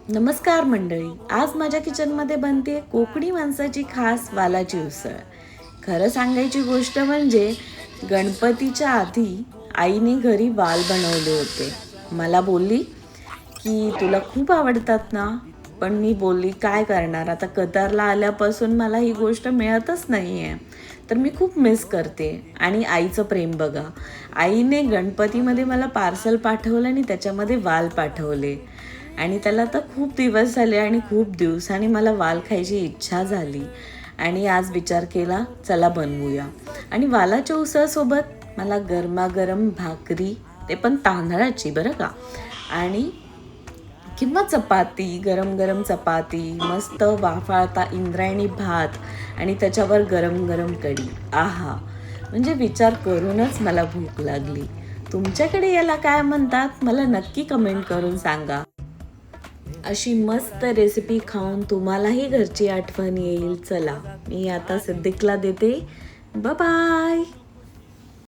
नमस्कार मंडळी. आज माझ्या किचनमध्ये बनते कोकणी माणसाची खास वालाची उसळ. खरं सांगायची गोष्ट म्हणजे गणपतीच्या आधी आईने घरी वाल बनवले होते. मला बोलली की तुला खूप आवडतात ना. पण मी बोलली काय करणार, आता कतारला आल्यापासून मला ही गोष्ट मिळतच नाही आहे, तर मी खूप मिस करते. आणि आईचं प्रेम बघा, आईने गणपतीमध्ये मला पार्सल पाठवलं आणि त्याच्यामध्ये वाल पाठवले. आणि त्याला तर खूप दिवस झाले आणि खूप दिवसांनी मला वाल खायची इच्छा झाली. आणि आज विचार केला चला बनवूया. आणि वालाच्या उसळसोबत मला गरमागरम भाकरी, ते पण तांदळाची बरं का, आणि किंवा चपाती, गरम गरम चपाती, मस्त वाफाळता इंद्रायणी भात आणि त्याच्यावर गरम गरम कढी. आहा, म्हणजे विचार करूनच मला भूक लागली. तुमच्याकडे याला काय म्हणतात मला नक्की कमेंट करून सांगा. अशी मस्त रेसिपी खाऊन तुम्हालाही घरची आठवण येईल. चला, मी आता सिद्दीकला देते. बाय.